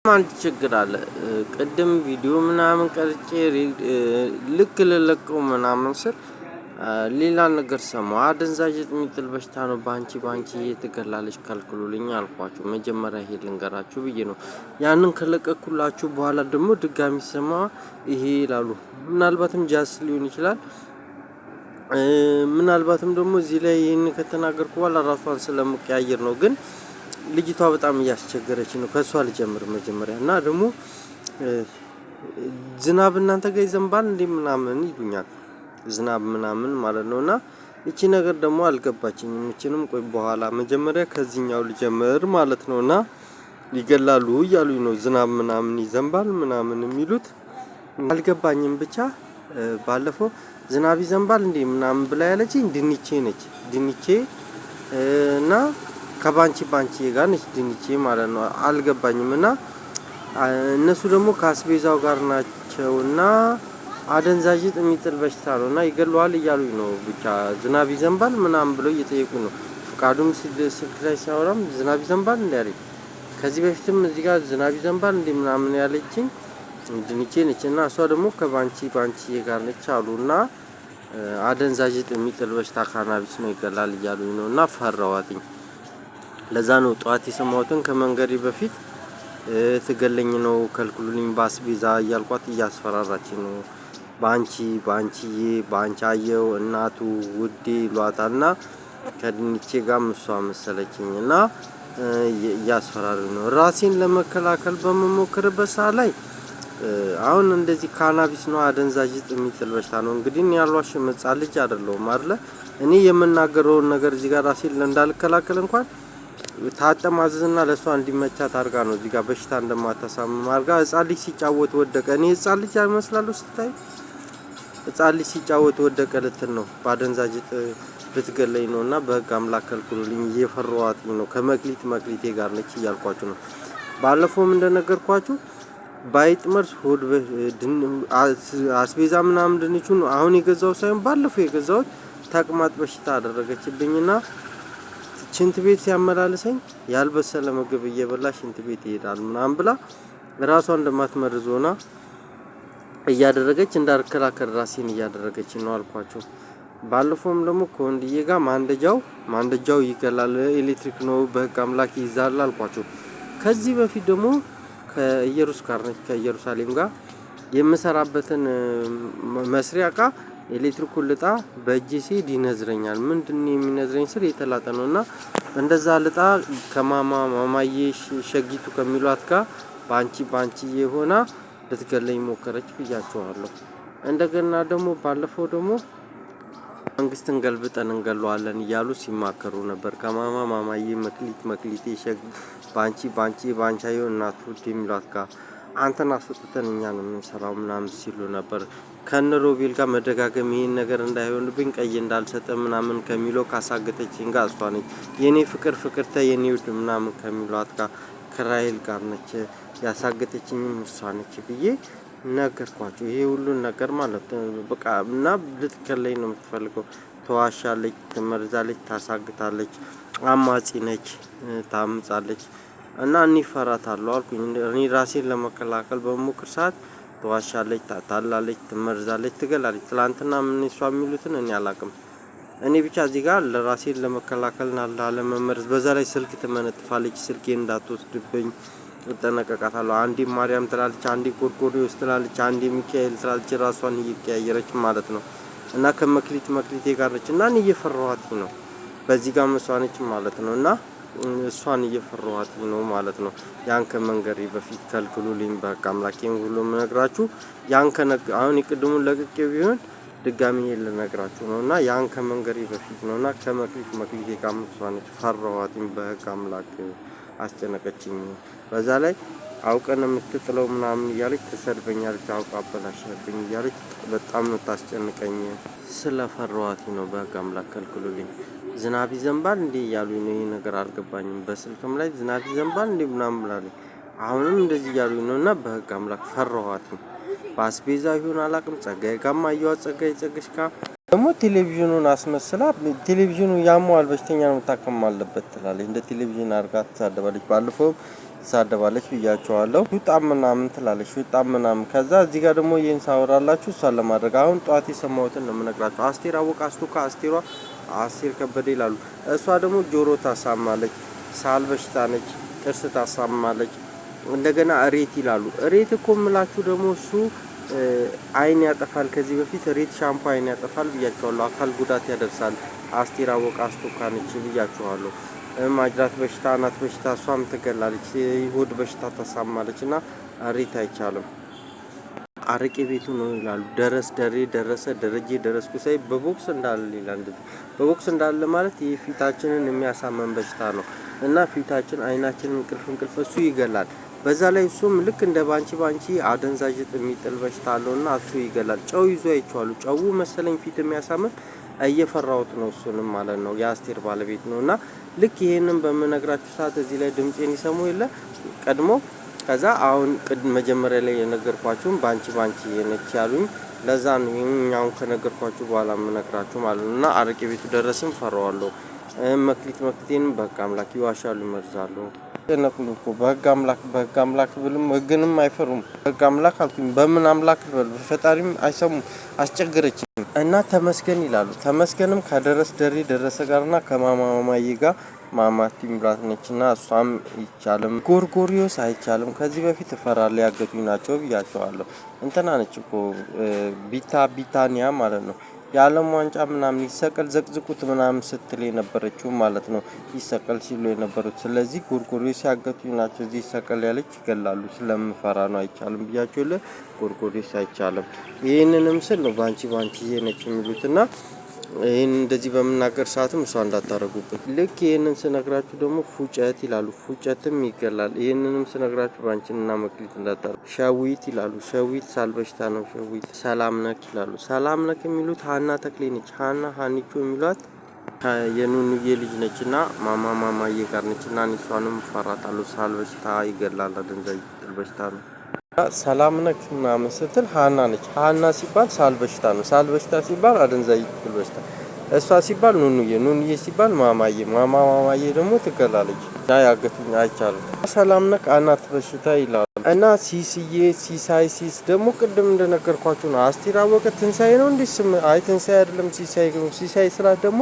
አንድ ችግር አለ። ቅድም ቪዲዮ ምናምን ቀርጬ ልክ ልለቀው ምናምን ስል ሌላ ነገር ሰማሁ። አደንዛዥ እጽ የሚጥል በሽታ ነው፣ ባንቺ ትገላለች ከልክሉልኝ አልኳችሁ። መጀመሪያ ይሄ ልንገራችሁ ብዬ ነው። ያንን ከለቀኩላችሁ በኋላ ደግሞ ድጋሚ ሰማ ይሄ ይላሉ። ምናልባትም ጃስ ሊሆን ይችላል። ምናልባትም ደግሞ እዚህ ላይ ይሄን ከተናገርኩ በኋላ ራሷን ስለምቀያየር ነው። ግን ልጅቷ በጣም እያስቸገረች ነው። ከሷ ልጀምር መጀመሪያ እና ደግሞ ዝናብ እናንተ ጋር ይዘንባል እንዴ ምናምን ይሉኛል። ዝናብ ምናምን ማለት ነውና እቺ ነገር ደግሞ አልገባችኝም። እቺንም ቆይ በኋላ መጀመሪያ ከዚህኛው ልጀምር ማለት ነውና ይገላሉ እያሉኝ ነው። ዝናብ ምናምን ይዘንባል ምናምን የሚሉት አልገባኝም። ብቻ ባለፈው ዝናብ ይዘንባል እንዴ ምናምን ብላ ያለችኝ ድንቼ ነች። ድንቼ እና ከባንቺ ጋር ነች ድንቼ ማለት ነው። አልገባኝም። እና እነሱ ደግሞ ከአስቤዛው ጋር ናቸውና አደንዛዥ እጽ የሚጥል በሽታ ነውና ይገለዋል እያሉኝ ነው። ብቻ ዝናብ ይዘንባል ምናምን ብለው እየጠየቁ ነው። ፍቃዱም ስልክ ላይ ሲያወራም ዝናብ ይዘንባል እንዴ አለኝ። ከዚህ በፊትም እዚህ ጋር ዝናብ ይዘንባል እንዴ ምናምን ያለችኝ ድንቼ ነች። እና እሷ ደግሞ ከባንቺ ጋር ነች አሉና አደንዛዥ እጽ የሚጥል በሽታ ካናቢስ ነው ይገላል እያሉኝ ነው። እና ፈራዋትኝ። ለዛ ነው ጧት የሰማሁትን ከመንገሪ በፊት ትገለኝ ነው ከልክሉልኝ ባስቤዛ እያልኳት እያስፈራራችኝ ነው። ባንቻየው እናቱ ውዴ ይሏታልና ከድንቼ ጋር እሷ መሰለችኝና እያስፈራሩኝ ነው። ራሴን ለመከላከል በመሞክርበት ሰዓት ላይ አሁን እንደዚህ ካናቢስ ነው አደንዛዥ እጽ የሚጥል በሽታ ነው። እንግዲህ እኔ ያልዋሽም ሕፃን ልጅ አይደለሁም አይደለ? እኔ የምናገረውን ነገር እዚህ ጋር ራሴን እንዳልከላከል እንኳን ታጠማዝዝና ለሷ እንዲመቻት አድርጋ ነው እዚህ ጋር በሽታ እንደማታሳምም አድርጋ። ሕፃን ልጅ ሲጫወት ወደቀ። እኔ ሕፃን ልጅ አይመስላለሁ ስታይ? ሕፃን ልጅ ሲጫወት ወደቀ ልትል ነው። በአደንዛዥ እጽ ልትገለኝ ነውና በህግ አምላክ ከልክሉልኝ እየፈራኋትኝ ነው። ከመክሊቴ ጋር ነች እያልኳችሁ ነው። ባለፈውም እንደነገርኳችሁ ባይጥመርስ ሆድ አስቤዛ ምናምን ድንቹን አሁን የገዛው ሳይሆን ባለፈው የገዛሁት ተቅማጥ በሽታ አደረገችብኝና ሽንት ቤት ሲያመላልሰኝ ያልበሰለ ምግብ እየበላ ሽንት ቤት ይሄዳል ምናምን ብላ ራሷ እንደማትመርዝ ሆና እያደረገች እንዳልከላከል ራሴን እያደረገች ነው አልኳችሁ። ባለፈውም ደግሞ ከወንድዬ ጋር ማንደጃው ይገላል፣ ኤሌክትሪክ ነው በህግ አምላክ ይይዛል አልኳችሁ። ከዚህ በፊት ደግሞ ከኢየሩሳሌም ጋር የምሰራበትን መስሪያ እቃ ኤሌክትሪኩን ልጣ በእጄ ሲሄድ ይነዝረኛል። ምንድነው የሚነዝረኝ ስል የተላጠ ነውና እንደዛ ልጣ ከማማዬ ሸጊቱ ከሚሏት ጋር ባንቺ የሆና ልትገለኝ ሞከረች ብያቸዋለሁ። እንደገና ደግሞ ባለፈው ደግሞ መንግስትን ገልብጠን እንገለዋለን እያሉ ሲማከሩ ነበር። ከማማዬ መክሊቴ ባንቻየው እናቱ የሚሏት ጋር አንተን አስወጥተን እኛ ነው የምንሰራው ምናምን ሲሉ ነበር። ከነሮቤል ጋር መደጋገም ይሄን ነገር እንዳይሆንብኝ ቀይ እንዳልሰጠ ምናምን ከሚለው ካሳገተችኝ ጋር እሷ ነች። የኔ ፍቅርተ የኔ ውድ ምናምን ከሚሏት ጋር ከራይል ጋር ነች ያሳገተችኝም እሷ ነች ብዬ ነገርኳችሁ። ይሄ ሁሉን ነገር ማለት በቃ እና ልትገለኝ ነው የምትፈልገው። ተዋሻለች፣ ትመርዛለች፣ ታሳግታለች፣ አማጺ ነች፣ ታምጻለች እና እኔ እፈራታለሁ አልኩኝ። እኔ ራሴን ለመከላከል በሞክር ሰዓት ተዋሻለች፣ ታታላለች፣ ትመርዛለች፣ ትገላለች። ትላንትና ምን እሷ የሚሉትን እኔ አላቅም። እኔ ብቻ እዚህ ጋር ለራሴን ለመከላከልና ላለመመርዝ በዛ ላይ ስልክ ትመነጥፋለች። ስልኬን እንዳትወስድብኝ እጠነቀቃታለሁ። አንዴ ማርያም ትላለች፣ አንዴ ቆርቆሪዎስ ትላለች፣ አንዴ ሚካኤል ትላለች። ራሷን እየቀያየረች ማለት ነው። እና ከመክሊቴ ጋር ነች እና እኔ እየፈራኋት ነው። በዚህ ጋር መስዋነች ማለት ነው። እና እሷን እየፈራኋት ነው ማለት ነው። ያን ከመንገሪ በፊት ከልክሉልኝ በቃ አምላኬን ሁሉ ምነግራችሁ ያን አሁን የቅድሙን ለቅቄው ቢሆን ድጋሚ ልነግራችሁ ነውና ያን ከመንገሪ በፊት ነውና ከመክሊቴ ጋር መስዋነች። ፈራኋትኝ በህግ አምላክ አስጨነቀችኝ። በዛ ላይ አውቀን የምትጥለው ምናምን እያለች ትሰድበኛለች። አውቃ አበላሽብኝ እያለች በጣም ነው ታስጨንቀኝ። ስለፈራኋት ነው በህግ አምላክ ከልክሉልኝ። ዝናብ ይዘንባል እንዴ እያሉኝ ነው። ይሄ ነገር አልገባኝም። በስልክም ላይ ዝናብ ይዘንባል እንዴ ምናምን ብላለች። አሁንም እንደዚህ እያሉኝ ነውና በህግ አምላክ ፈራኋት። በአስቤዛ ይሁን አላቅም። ጸጋዬ ጋማ አየኋት። ጸጋሽ ጋር ደግሞ ቴሌቪዥኑን አስመስላ ቴሌቪዥኑ ያሟል በሽተኛ ነው መታከም አለበት ትላለች። እንደ ቴሌቪዥን አድርጋ ትሳደባለች። ባለፈው ትሳደባለች ብያቸዋለሁ። ሹጣም ምናምን ትላለች ሹጣም ምናምን። ከዛ እዚህ ጋር ደግሞ ይሄን ሳወራላችሁ እሷን ለማድረግ አሁን ጠዋት የሰማሁትን ነው የምነግራችሁ። አስቴር አወቀ አስቱካ አስቴሯ አስቴር ከበደ ይላሉ። እሷ ደግሞ ጆሮ ታሳማለች፣ ሳል በሽታ ነች፣ ጥርስ ታሳማለች። እንደገና እሬት ይላሉ። እሬት እኮ የምላችሁ ደግሞ እሱ አይን ያጠፋል። ከዚህ በፊት ሬት ሻምፖ አይን ያጠፋል ብያቸዋለሁ። አካል ጉዳት ያደርሳል። አስቴር አወቀ አስቱካ ነች ብያቸዋለሁ። ማጅራት በሽታ፣ አናት በሽታ እሷም ትገላለች። የሆድ በሽታ ታሳማለች። እና ሬት አይቻልም። አረቄ ቤቱ ነው ይላሉ። ደረሰ ደረጀ ደረስኩ ሳይ በቦክስ እንዳለ ይላል። በቦክስ እንዳለ ማለት ይህ ፊታችንን የሚያሳመን በሽታ ነው እና ፊታችን አይናችንን እንቅልፍ እሱ ይገላል። በዛ ላይ እሱም ልክ እንደ ባንቺ አደንዛዥ የሚጥል በሽታ አለውና እሱ ይገላል። ጨው ይዞ አይቼዋለሁ። ጨው መሰለኝ ፊት የሚያሳምን እየፈራሁት ነው እሱንም ማለት ነው። የአስቴር ባለቤት ነው እና ልክ ይሄንን በምነግራችሁ ሰዓት እዚህ ላይ ድምጼን ይሰሙ የለ ቀድሞ። ከዛ አሁን መጀመሪያ ላይ የነገርኳችሁም ባንቺ የነች ያሉኝ ለዛ ነው ይሄኛውን ከነገርኳችሁ በኋላ የምነግራችሁ ማለት ነው። እና አረቄ ቤቱ ደረስም ፈራዋለሁ። መክሊቴን በቃ አምላክ ይዋሻሉ ይመርዛሉ። ተነኩኝ እኮ በህግ አምላክ ብልም ህግንም አይፈሩም። በህግ አምላክ አልኩኝ። በምን አምላክ ልበል? በፈጣሪም አይሰሙም። አስቸገረችኝ እና ተመስገን ይላሉ። ተመስገንም ደረሰ ጋርና ከማማማዬ ጋር ማማቲ ምራት ነችና እሷም ይቻልም ጎርጎሪዮስ አይቻልም። ከዚህ በፊት እፈራለሁ ያገቱኝ ናቸው ብያቸዋለሁ። እንትና ነች እኮ ቢታኒያ ማለት ነው። የዓለም ዋንጫ ምናምን ይሰቀል ዘቅዝቁት ምናምን ስትል የነበረችው ማለት ነው። ይሰቀል ሲሉ የነበሩት። ስለዚህ ጎርጎሪዮስ ያገቱኝ ናቸው። እዚህ ይሰቀል ያለች ይገላሉ። ስለምፈራ ነው አይቻልም ብያቸው ለ ጎርጎሪዮስ አይቻልም። ይህንንም ስል ነው ባንቺ ነች የሚሉትና ይህን እንደዚህ በምናገር ሰዓትም እሷ እንዳታረጉበት። ልክ ይህንን ስነግራችሁ ደግሞ ፉጨት ይላሉ። ፉጨትም ይገላል። ይህንንም ስነግራችሁ ባንቺንና መክሊት እንዳታረጉ። ሸዊት ይላሉ። ሸዊት ሳል በሽታ ነው። ሸዊት ሰላም ነክ ይላሉ። ሰላም ነክ የሚሉት ሀና ተክሌ ነች። ሀኒቾ የሚሏት የኑኑዬ ልጅ ነች እና ማማዬ ጋር ነች እና እሷንም ፈራታለሁ። ሳል በሽታ ይገላል። አደንዛዥ በሽታ ነው። ሰላም ነክ ምናምን ስትል ሀና ነች። ሀና ሲባል ሳል በሽታ ነው። ሳል በሽታ ሲባል አደንዛዥ በሽታ። እሷ ሲባል ኑኑዬ ሲባል ማማዬ ደግሞ ትገላለች። ያገቱኝ አይቻልም። ሰላም ነክ አናት በሽታ ይላሉ እና ሲስ ደግሞ ቅድም እንደነገርኳችሁ ነው። አስቴር አወቀ ትንሳኤ ነው እንዴ ስም? አይ ትንሳኤ አይደለም ሲሳይ ስላት ደግሞ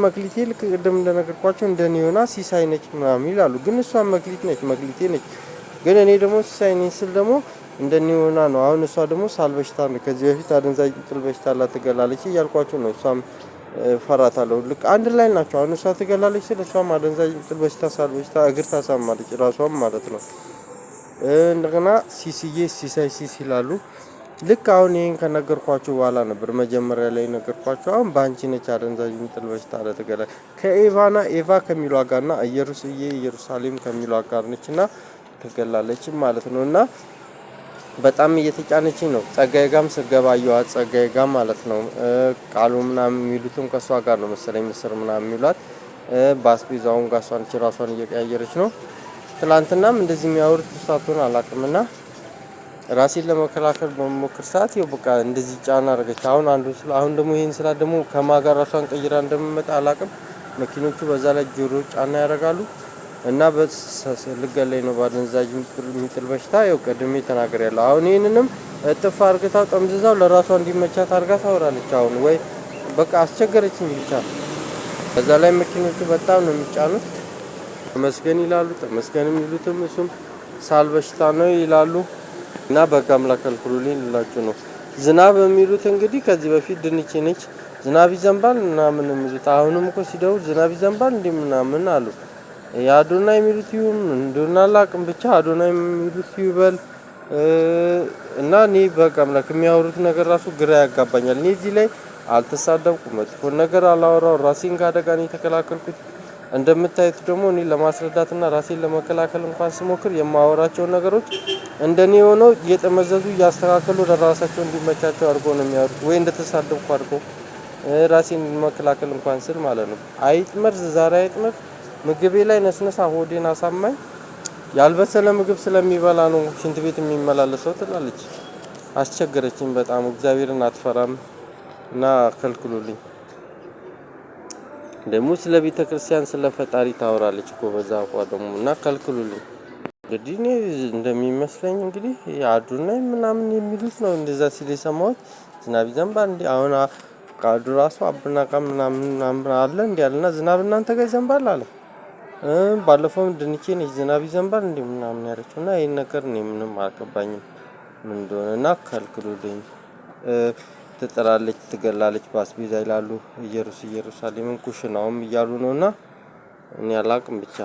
መክሊቴ ልክ ቅድም እንደነገርኳችሁ እንደኔ ሆና ሲሳይ ነች ምናምን ይላሉ። ግን እሷ መክሊቴ ነች። ግን እኔ ደግሞ ሲሳይ ነኝ ስል ደግሞ እንደኔ ሆና ነው። አሁን እሷ ደግሞ ሳል በሽታ ነው። ከዚህ በፊት አደንዛዥ ጥል በሽታ አላት ትገላለች እያልኳችሁ ነው። እሷም ፈራታለሁ። ልክ አንድ ላይ ናቸው። አሁን እሷ ትገላለች ስል እሷም አደንዛዥ ጥል በሽታ ሳል በሽታ እግር ታሳማለች ራሷም ማለት ነው። እንደገና ሲሳይ ይላሉ። ልክ አሁን ይሄን ከነገርኳችሁ በኋላ ነበር መጀመሪያ ላይ ነገርኳችሁ። አሁን ባንቺ ነች አደንዛዥ ጥል በሽታ አላት ትገላለች። ኤቫ ከሚሏ ጋርና ኢየሩሳሌም ከሚሏ ጋር ነችና ትገላለች ማለት ነው። እና በጣም እየተጫነችኝ ነው። ጸጋዬ ጋም ስገባየዋት ጸጋዬ ጋም ማለት ነው። ቃሉ ምናምን የሚሉትም ከሷ ጋር ነው መሰለኝ ምስር ምናምን የሚሏት ባስቤዛውን ጋር ራሷን እየቀያየረች ነው። ትላንትናም እንደዚህ የሚያወሩት ሳትሆን አላውቅምና ራሴን ለመከላከል በመሞክር ሰዓት ይኸው በቃ እንደዚህ ጫና አደረገች። አሁን ደግሞ ይሄን ስላ ደግሞ ከማጋር ራሷን ቀይራ እንደምመጣ አላውቅም። መኪኖቹ በዛ ላይ ጆሮ ጫና ያደርጋሉ እና ልገለኝ ነው ባደንዛዥ የሚጥል በሽታ። ይኸው ቀድሜ ተናግሬያለሁ። አሁን ይህንንም እጥፍ አርግታው ጠምዝዛው ለራሷ እንዲመቻት አርጋ ታወራለች። አሁን ወይ በቃ አስቸገረችኝ ብቻ። በዛ ላይ መኪኖቹ በጣም ነው የሚጫኑት። ተመስገን ይላሉ። ተመስገን የሚሉትም እሱም ሳል በሽታ ነው ይላሉ። እና በቃ አምላክ ከልክሉልኝ ልላችሁ ነው። ዝናብ የሚሉት እንግዲህ ከዚህ በፊት ድንች ነች ዝናብ ይዘንባል ምናምን የሚሉት አሁንም እኮ ሲደውል ዝናብ ይዘንባል እንዴ ምናምን አሉ። የአዶናይ የሚሉት ይሁን እንደሆነ አላውቅም። ብቻ አዶናይ የሚሉት ይበል እና እኔ በቃ አምላክ የሚያወሩት ነገር ራሱ ግራ ያጋባኛል። እኔ እዚህ ላይ አልተሳደብኩም፣ መጥፎ ነገር አላወራው፣ ራሴን ካደጋ ነው የተከላከልኩት። እንደምታዩት ደግሞ እኔ ለማስረዳትና ራሴን ለመከላከል እንኳን ስሞክር የማወራቸው ነገሮች እንደኔ ሆነው እየተመዘዙ እያስተካከሉ ለራሳቸው እንዲመቻቸው አድርጎ ነው የሚያወሩት። ወይ እንደተሳደብኩ አድርጎ ራሴን መከላከል እንኳን ስል ማለት ነው። አይጥመር ዛሬ አይጥመር ምግቤ ላይ ነስነሳ ሆዴን አሳማኝ። ያልበሰለ ምግብ ስለሚበላ ነው ሽንት ቤት የሚመላለሰው ትላለች። አስቸገረችኝ በጣም። እግዚአብሔርን አትፈራም እና ከልክሉልኝ። ደግሞ ስለ ቤተ ክርስቲያን ስለ ፈጣሪ ታወራለች እኮ በዛ አቋ ደግሞ እና ከልክሉልኝ። እንግዲህ እኔ እንደሚመስለኝ እንግዲህ አዱናይ ምናምን የሚሉት ነው እንደዛ ሲል የሰማሁት። ዝናብ ይዘንባል እንዴ አሁን ፍቃዱ ራሱ አብና ጋር ምናምን አለ እንዴ አለና ዝናብ እናንተ ጋር ይዘንባል አለ። ባለፈውም ድንቼ ነች ዝናብ ይዘንባል እንዴ ምናምን ያለችው እና ይሄን ነገር እኔ ምንም አልገባኝም ምን እንደሆነ እና ከልክሉልኝ። ትጥላለች ትገላለች በአስቤዛ ይላሉ ኢየሩሳሌምን ኩሽናውም እያሉ ነውና እኔ አላቅም ብቻ